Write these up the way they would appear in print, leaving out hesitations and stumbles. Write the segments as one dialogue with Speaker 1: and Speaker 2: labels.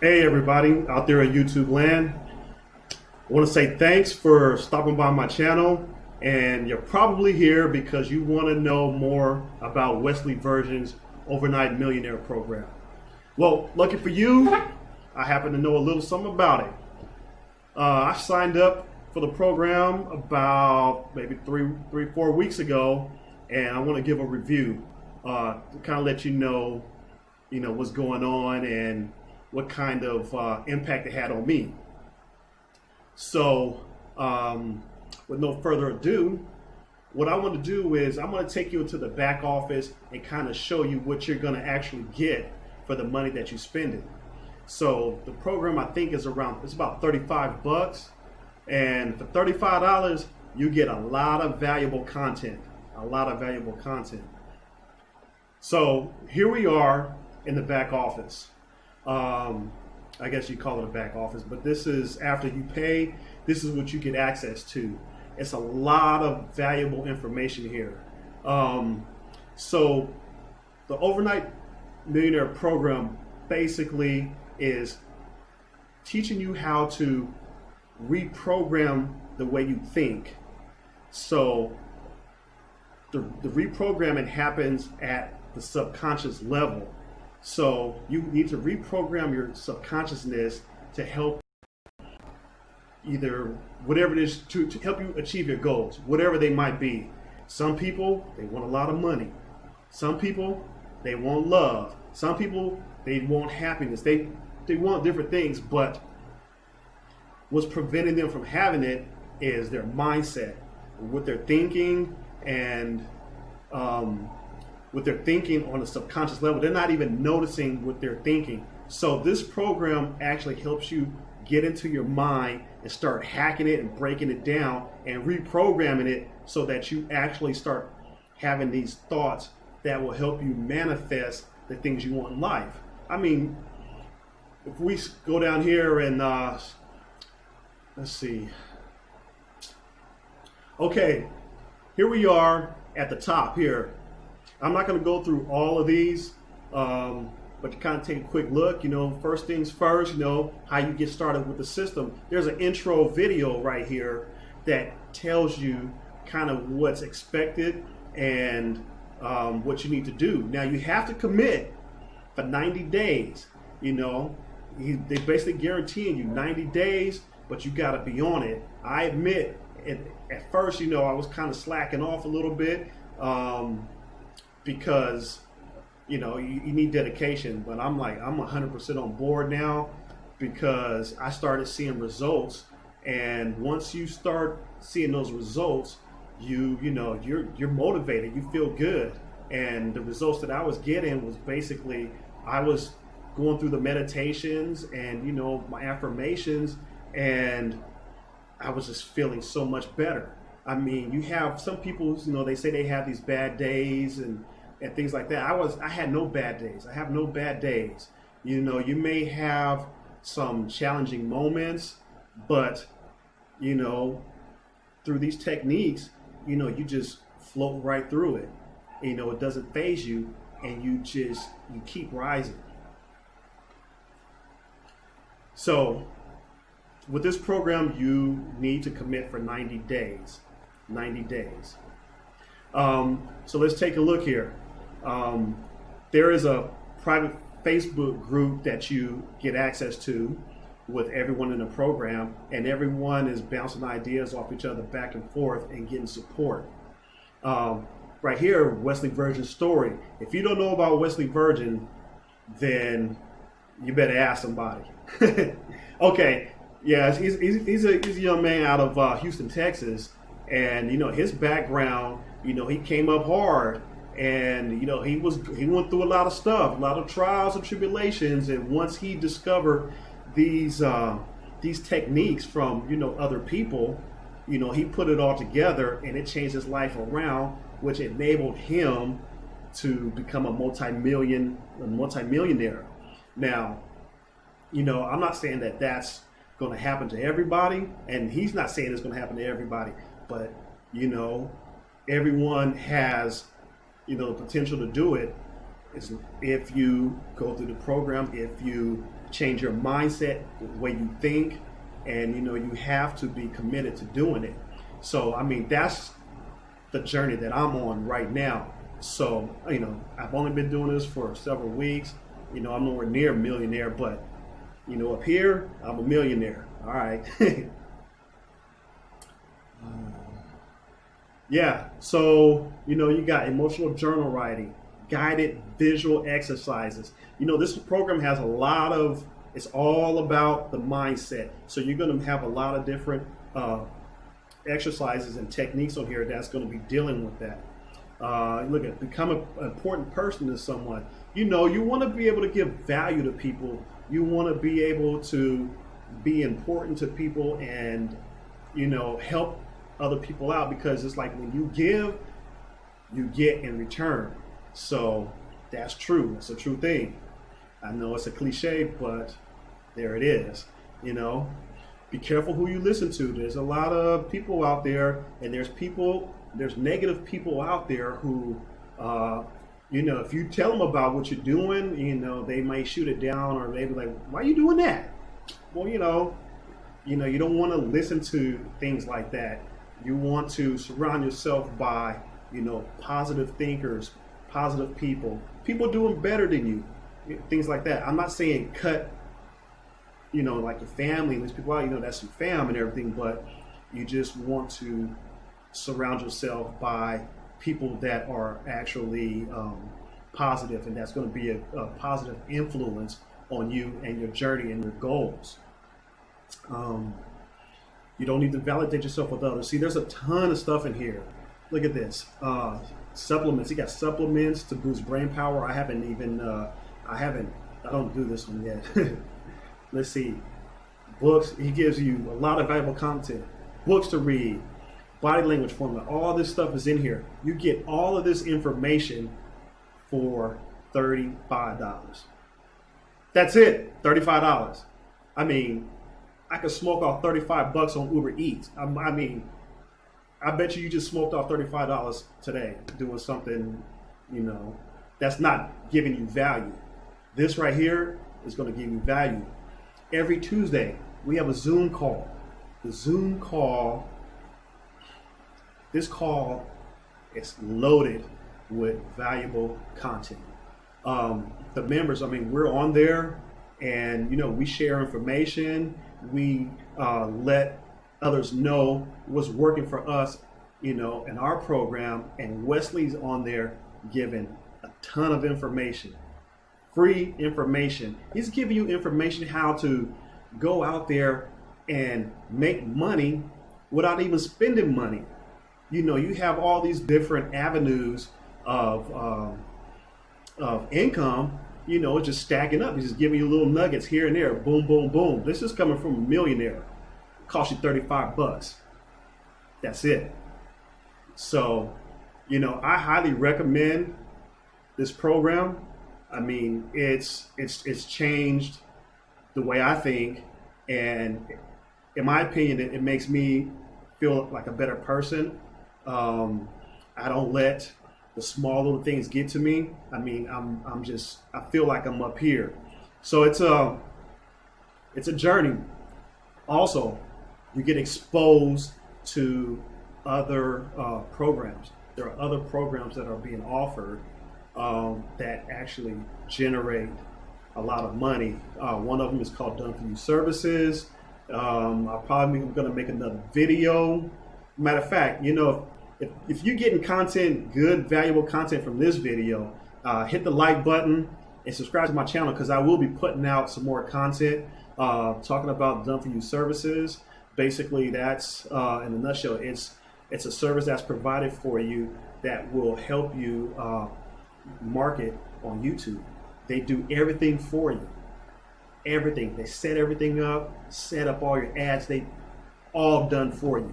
Speaker 1: Hey everybody out there in YouTube land. I want to say thanks for stopping by my channel, and you're probably here because you want to know more about Wesly Virgin's Overnight Millionaire program. Well, lucky for you, I happen to know a little something about it. I signed up for the program about maybe three, 4 weeks ago, and I want to give a review to kind of let you know what's going on and what kind of impact it had on me. So, with no further ado, what I want to do is I'm going to take you into the back office and kind of show you what you're going to actually get for the money that you spend it. So the program I think is it's about 35 bucks, and for $35 you get a lot of valuable content. So here we are in the back office. I guess you call it a back office, but this is after you pay. This is what you get access to. It's a lot of valuable information here. So the Overnight Millionaire program basically is teaching you how to reprogram the way you think. So the reprogramming happens at the subconscious level. So you need to reprogram your subconsciousness to help either whatever it is to help you achieve your goals, whatever they might be. Some people, they want a lot of money. Some people, they want love. Some people, they want happiness. They want different things, but what's preventing them from having it is their mindset, what they're thinking, and what they're thinking on a subconscious level. They're not even noticing what they're thinking. So this program actually helps you get into your mind and start hacking it and breaking it down and reprogramming it so that you actually start having these thoughts that will help you manifest the things you want in life. I mean, if we go down here and let's see. Okay, here we are at the top here. I'm not going to go through all of these, but to kind of take a quick look, first things first, how you get started with the system. There's an intro video right here that tells you kind of what's expected and what you need to do. Now you have to commit for 90 days. They basically guaranteeing you 90 days, but you got to be on it. I admit, at first, I was kind of slacking off a little bit. Because you need dedication, but I'm 100% on board now because I started seeing results, and once you start seeing those results, you're motivated, you feel good. And the results that I was getting was basically I was going through the meditations and my affirmations, and I was just feeling so much better. I mean, you have some people, they say they have these bad days and things like that. I had no bad days. I have no bad days. You may have some challenging moments, but through these techniques, you just float right through it. It doesn't faze you, and you keep rising. So with this program, you need to commit for 90 days. 90 days. So let's take a look here. There is a private Facebook group that you get access to with everyone in the program, and everyone is bouncing ideas off each other back and forth and getting support. Right here, Wesly Virgin story. If you don't know about Wesly Virgin, then you better ask somebody. Okay, yeah, he's a young man out of Houston, Texas. And his background, he came up hard, and he went through a lot of stuff, a lot of trials and tribulations. And once he discovered these techniques from other people, he put it all together, and it changed his life around, which enabled him to become a multi-millionaire. Now, I'm not saying that that's going to happen to everybody, and he's not saying it's going to happen to everybody. But everyone has the potential to do it, If you go through the program, if you change your mindset, the way you think, and you have to be committed to doing it. So I mean, that's the journey that I'm on right now. So I've only been doing this for several weeks. I'm nowhere near a millionaire, but up here I'm a millionaire. All right. Yeah, so you got emotional journal writing, guided visual exercises. This program has it's all about the mindset. So you're going to have a lot of different exercises and techniques on here that's going to be dealing with that. Look at become an important person to someone. You want to be able to give value to people. You want to be able to be important to people and help other people out, because it's like when you give, you get in return. So that's true. It's a true thing. I know it's a cliche, but there it is. Be careful who you listen to. There's a lot of people out there, and there's negative people out there who, if you tell them about what you're doing, they might shoot it down, or maybe like, why are you doing that? Well, you don't want to listen to things like that. You want to surround yourself by, positive thinkers, positive people doing better than you, things like that. I'm not saying cut, like your family and these people out, that's your fam and everything, but you just want to surround yourself by people that are actually positive, and that's going to be a positive influence on you and your journey and your goals. You don't need to validate yourself with others. See, there's a ton of stuff in here. Look at this. Supplements. You got supplements to boost brain power. I don't do this one yet. Let's see. Books. He gives you a lot of valuable content. Books to read. Body language formula. All this stuff is in here. You get all of this information for $35. That's it. $35. I mean, I could smoke off $35 on Uber Eats. I bet you just smoked off $35 today doing something, that's not giving you value. This right here is going to give you value. Every Tuesday, we have a Zoom call. This call is loaded with valuable content. The members, we're on there, and we share information. We let others know what's working for us, in our program, and Wesley's on there giving a ton of information, free information. He's giving you information how to go out there and make money without even spending money. You have all these different avenues of income. It's just stacking up. He's just giving you little nuggets here and there. Boom, boom, boom. This is coming from a millionaire. It costs you $35. That's it. So, I highly recommend this program. It's changed the way I think, and in my opinion, it makes me feel like a better person. I don't let the small little things get to me. I feel like I'm up here. So it's a journey. Also, you get exposed to other programs. There are other programs that are being offered that actually generate a lot of money. One of them is called Done For You Services. I'm probably going to make another video. Matter of fact, if you're getting content, good, valuable content from this video, hit the like button and subscribe to my channel, because I will be putting out some more content talking about Done For You Services. Basically, that's in a nutshell, it's a service that's provided for you that will help you market on YouTube. They do everything for you. Everything. They set everything up, set up all your ads. They all done for you.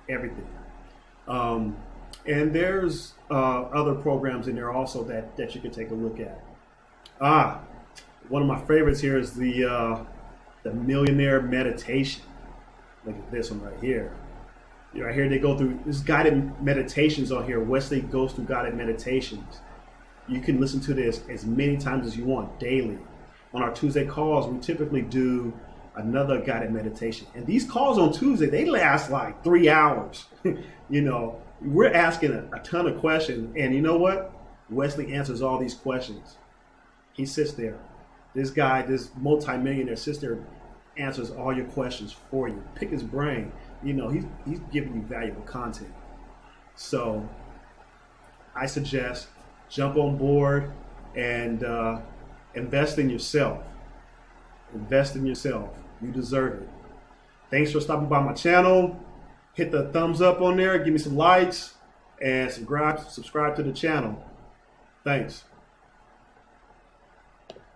Speaker 1: Everything. And there's other programs in there also that you can take a look at. One of my favorites here is the Millionaire Meditation. Look at this one right here. Right here, they go through this guided meditations on here. Wesley goes through guided meditations. You can listen to this as many times as you want daily. On our Tuesday calls, we typically do another guided meditation. And these calls on Tuesday, they last like 3 hours. You know, we're asking a ton of questions. And you know what? Wesley answers all these questions. He sits there. This guy, this multimillionaire, sits there, answers all your questions for you. Pick his brain. You know, he's giving you valuable content. So I suggest jump on board and invest in yourself. Invest in yourself. You deserve it. Thanks for stopping by my channel. Hit the thumbs up on there. Give me some likes and subscribe to the channel. Thanks.